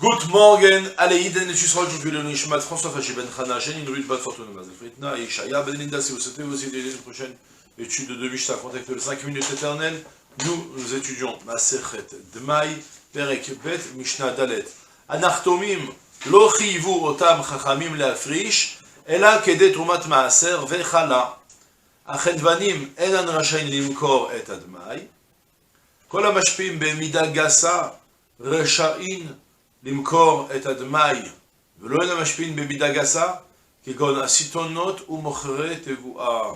Good morning, allez, Iden et tu seras aujourd'hui le Nishmat François Fachi Ben Chana, Jeanine Rude Bat Fortuna Mazefritna, et Ishaya Ben Linda, si vous souhaitez aussi aider une prochaine étude de Mishnah, contactez le 5 minutes éternelles. Nous étudions Masechet Dmai, Perek Bet, Mishnah Dalet. Anachtomim, lo chivu otam chachamim leafrish, ela kede trumat maaser vechala. Achendvanim, enan rashain limkor et admai. Kol hamashpim bemidah gasa, reshain למכור את הדמאי, ולא אין המשפין במידה גסה, כגון הסיטונות ומוכרי תבואה.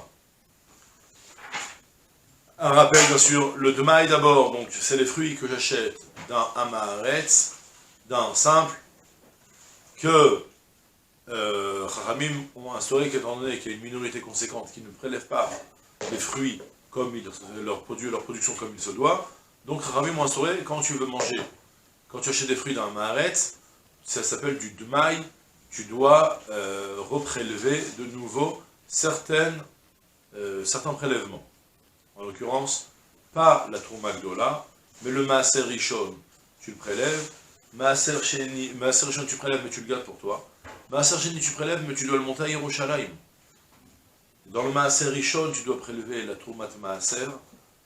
Un rappel bien sûr, le dmaï d'abord, donc c'est les fruits que j'achète d'un amaretz, d'un simple, que Chachamim ont instauré qu'étant donné qu'il y a une minorité conséquente qui ne prélève pas les fruits comme leur production comme il se doit, donc Chachamim ont instauré quand tu veux manger. Quand tu achètes des fruits dans un maharetz, ça s'appelle du dmaï, tu dois reprélever de nouveau certains prélèvements. En l'occurrence, pas la trouma gdola, mais le maaser rishon, tu le prélèves, maaser rishon tu prélèves mais tu le gardes pour toi, maaser sheni tu prélèves mais tu dois le monter à Yerushalayim. Dans le maaser rishon, tu dois prélever la troumat maaser,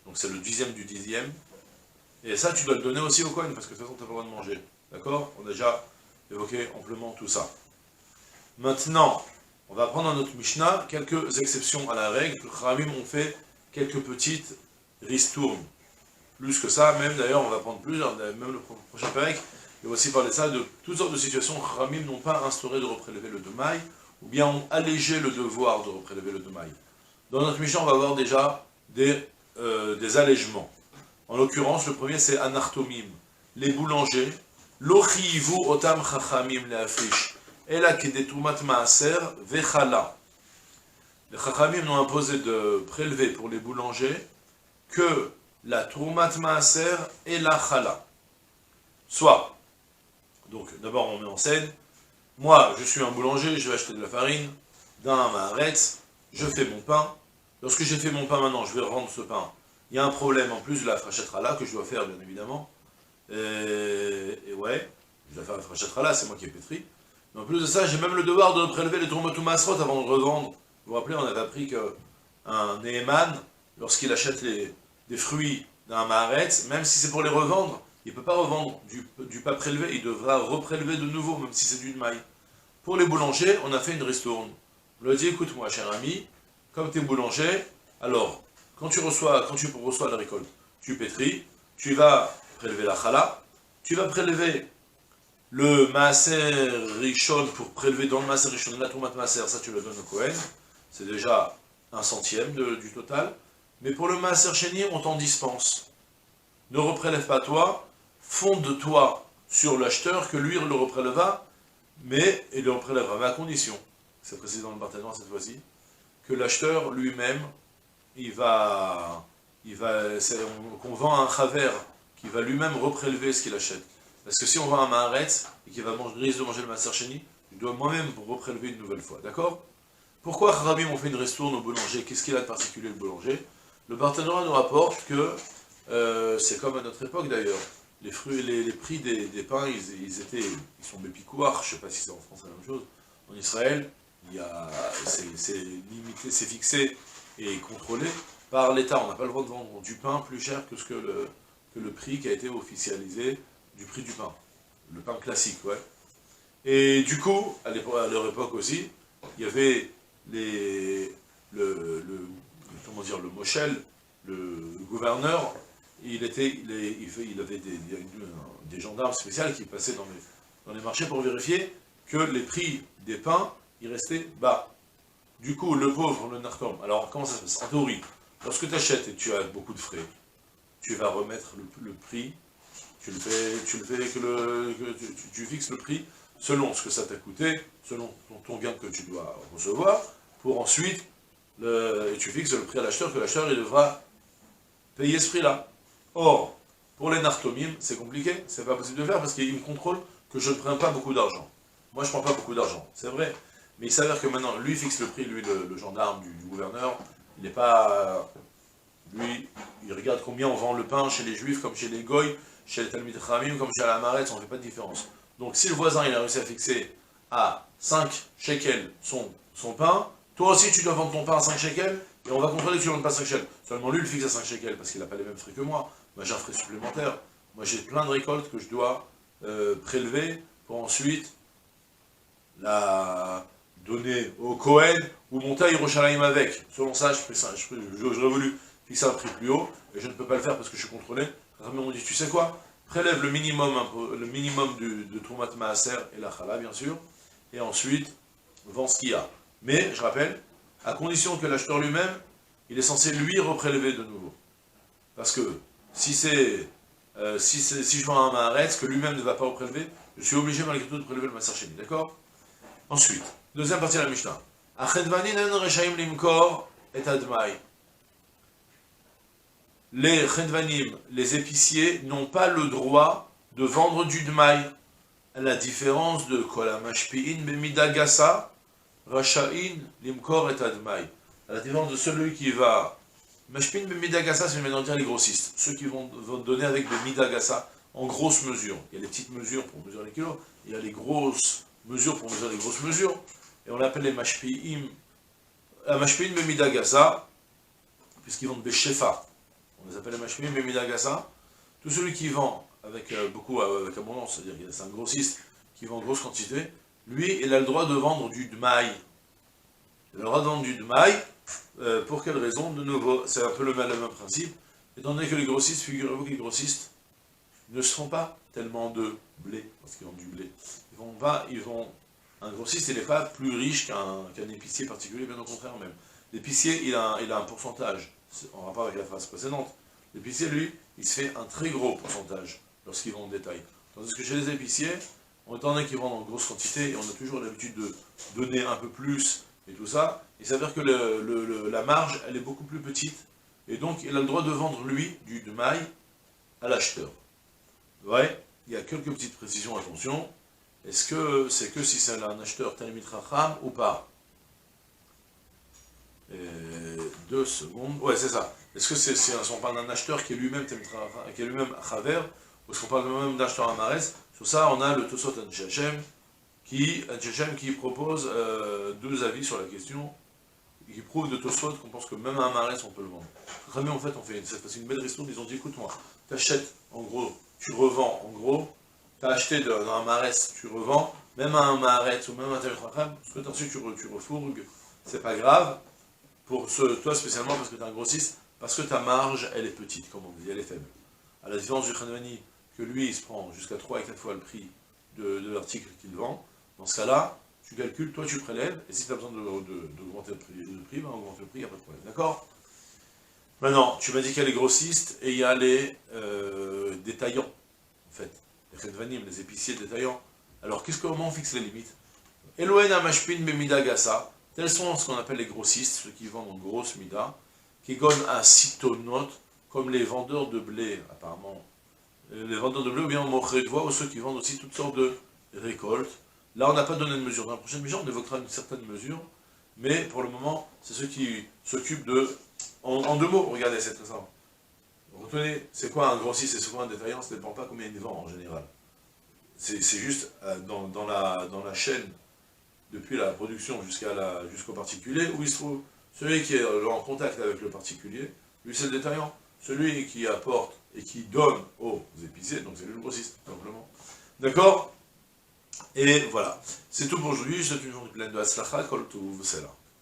donc c'est le dixième du dixième, et ça, tu dois le donner aussi au Kohen, parce que de toute façon, tu n'as pas le droit de manger. D'accord? On a déjà évoqué amplement tout ça. Maintenant, on va prendre dans notre Mishnah quelques exceptions à la règle. Les Chachamim ont fait quelques petites ristournes. Plus que ça, même d'ailleurs, on va prendre plus, même le prochain Pérec, il va aussi parler de ça, de toutes sortes de situations où les Chachamim n'ont pas instauré de reprélever le demaï, ou bien ont allégé le devoir de reprélever le demaï. Dans notre Mishnah, on va avoir déjà des allègements. En l'occurrence, le premier c'est anachtomim, les boulangers, lo chivu otam chachamim leafrish, ela kedetumat maaser vechala. Les chachamim ont imposé de prélever pour les boulangers que la trumat maaser et la chala. Soit, donc d'abord on met en scène, moi je suis un boulanger, je vais acheter de la farine, d'un maaretz, je fais mon pain, lorsque j'ai fait mon pain maintenant, je vais rendre ce pain. Il y a un problème en plus de la frachettrala que je dois faire, bien évidemment. Et ouais, je dois faire la frachettrala, c'est moi qui ai pétri. Mais en plus de ça, j'ai même le devoir de prélever les tourmotou masrot avant de revendre. Vous vous rappelez, on avait appris qu'un Neheman, lorsqu'il achète des fruits d'un maharetz, même si c'est pour les revendre, il ne peut pas revendre du pas prélevé, il devra reprélever de nouveau, même si c'est du maï. Pour les boulangers, on a fait une ristourne. On lui a dit, écoute-moi, cher ami, comme tu es boulanger, alors, quand tu reçois la récolte, tu pétris, tu vas prélever la chala, tu vas prélever le maaser rishon pour prélever dans le maaser rishon la troumat maaser, ça tu le donnes au Kohen, c'est déjà 1/100 du total, mais pour le maaser sheni, on t'en dispense. Ne reprélève pas toi, fonde-toi sur l'acheteur que lui il le reprélèvera, mais il le reprélèvera, mais à condition, c'est précisé dans le partenariat cette fois-ci, que l'acheteur lui-même qu'on vend un chaver qui va lui-même reprélever ce qu'il achète. Parce que si on vend un maharetz et qu'il risque de manger le maaser sheni, il doit moi-même reprélever une nouvelle fois. D'accord? Pourquoi Chachamim ont fait une ristourne au boulanger? Qu'est-ce qu'il a de particulier le boulanger? Le partenariat nous rapporte que c'est comme à notre époque d'ailleurs. Les prix des pains, ils sont bépicouards, je ne sais pas si c'est en France la même chose. En Israël, c'est limité, c'est fixé et contrôlé par l'État. On n'a pas le droit de vendre du pain plus cher que le prix qui a été officialisé du prix du pain. Le pain classique, ouais. Et du coup, à leur époque aussi, il y avait le moshel, le gouverneur, il avait des gendarmes spéciaux qui passaient dans les marchés pour vérifier que les prix des pains, ils restaient bas. Du coup, le pauvre, le narcom, alors comment ça se passe? En théorie, lorsque tu achètes et tu as beaucoup de frais, tu vas remettre le prix, tu fixes le prix selon ce que ça t'a coûté, selon ton gain que tu dois recevoir, pour ensuite, tu fixes le prix à l'acheteur, que l'acheteur il devra payer ce prix-là. Or, pour les nartomim, c'est compliqué, c'est pas possible de faire parce qu'il me contrôle que je ne prends pas beaucoup d'argent. Moi, je ne prends pas beaucoup d'argent, c'est vrai. Mais il s'avère que maintenant, lui fixe le prix, lui, le gendarme du gouverneur, il n'est pas... lui, il regarde combien on vend le pain chez les juifs, comme chez les goy, chez les Talmid Chachamim, comme chez la Maretz, on ne fait pas de différence. Donc si le voisin il a réussi à fixer à 5 shekels son pain, toi aussi tu dois vendre ton pain à 5 shekels, et on va contrôler que tu ne vends pas 5 shekels. Seulement lui il fixe à 5 shekels, parce qu'il n'a pas les mêmes frais que moi. Moi j'ai un frais supplémentaire. Moi j'ai plein de récoltes que je dois prélever pour ensuite la donner au Cohen ou monter à Yerushalayim avec. Selon ça, j'aurais voulu fixer un prix plus haut, et je ne peux pas le faire parce que je suis contrôlé. Mais on dit, tu sais quoi, prélève le minimum de Troumat Maaser et la Chala, bien sûr, et ensuite, vends ce qu'il y a. Mais, je rappelle, à condition que l'acheteur lui-même, il est censé lui reprélever de nouveau. Parce que, si je vends un Maaretz, que lui-même ne va pas reprélever, je suis obligé malgré tout de prélever le Maaser Sheni, d'accord? Ensuite, deuxième partie de la Mishnah. Achedvanin en reshaim limkor et admai. Les chedvanim, les épiciers, n'ont pas le droit de vendre du dmaï. À la différence de kola mashpi'in bemida gasa, rasha'in limkor et admai. À la différence de celui qui va... Mashpi'in bemida gasa, c'est maintenant dire les grossistes. Ceux qui vont donner avec des mida gasa en grosse mesure. Il y a les petites mesures pour mesurer les kilos, il y a les grosses mesures pour mesurer les grosses mesures, et on l'appelle les mashpi'im, mashpi'im bemida gasa, puisqu'ils vendent des shefa. On les appelle les mashpi'im bemida gasa. Tout celui qui vend avec avec abondance, c'est-à-dire que c'est un grossiste qui vend en grosse quantité, lui, il a le droit de vendre du dmaï. Il a le droit de vendre du dmaï, pour quelle raison? De nouveau, c'est un peu le même principe, étant donné que les grossistes, figurez-vous que les grossistes ne se font pas tellement de blé, parce qu'ils vendent du blé. Un grossiste, il n'est pas plus riche qu'un épicier particulier, bien au contraire même. L'épicier, il a un pourcentage, en rapport avec la phrase précédente. L'épicier, lui, il se fait un très gros pourcentage lorsqu'il vend en détail. Tandis que chez les épiciers, étant donné qu'ils vendent en grosse quantité, et on a toujours l'habitude de donner un peu plus, et tout ça, il s'avère que la marge, elle est beaucoup plus petite, et donc il a le droit de vendre, lui, du dmaï à l'acheteur. Ouais, il y a quelques petites précisions, attention. Est-ce que c'est que si c'est un acheteur Talmid Chacham ou pas? 2 secondes. Ouais, c'est ça. Est-ce que on parle d'un acheteur qui est lui-même Talmid Chacham, qui est lui-même Chaver, ou est-ce qu'on parle même d'acheteur Amaretz? Sur ça, on a le Tosot Anshachem qui propose 2 avis sur la question, qui prouve de Tosot qu'on pense que même un Amaretz on peut le vendre. Très bien, en fait, on fait une belle ristourne, ils ont dit, écoute-moi, t'achètes en gros, tu revends en gros, tu as acheté dans un Maaretz, tu revends, même un Maaretz ou même un Talmid Chacham, ce que ensuite tu refourgues, c'est pas grave, toi spécialement parce que tu es un grossiste, parce que ta marge, elle est petite, comme on dit, elle est faible. À la différence du Chedvani, que lui, il se prend jusqu'à 3 et 4 fois le prix de l'article qu'il vend, dans ce cas-là, tu calcules, toi tu prélèves, et si tu as besoin d'augmenter le prix, ben augmente le prix, il n'y a pas de problème, d'accord? Maintenant, tu m'as dit qu'il y a les grossistes et il y a les détaillants, en fait. Les chedvanim, les épiciers détaillants. Alors, comment on fixe les limites? Elohen Amashpin Bemida Gasa, tels sont ce qu'on appelle les grossistes, ceux qui vendent en grosse mida, qui gonnent à sitonot, comme les vendeurs de blé, apparemment. Les vendeurs de blé, ou bien mochret de voix, ou ceux qui vendent aussi toutes sortes de récoltes. Là, on n'a pas donné de mesure. Dans la prochaine mission, on évoquera une certaine mesure, mais pour le moment, c'est ceux qui s'occupent de... En 2 mots, regardez, c'est très simple. Retenez, c'est quoi un grossiste et c'est quoi un détaillant? Ça ne dépend pas combien il vend en général. C'est juste dans la chaîne, depuis la production jusqu'au particulier, où il se trouve celui qui est en contact avec le particulier, lui c'est le détaillant. Celui qui apporte et qui donne aux épiciers, donc c'est lui le grossiste, tout simplement. D'accord? Et voilà. C'est tout pour aujourd'hui, je souhaite une journée pleine de Hatzlacha, Kol Tov, c'est là.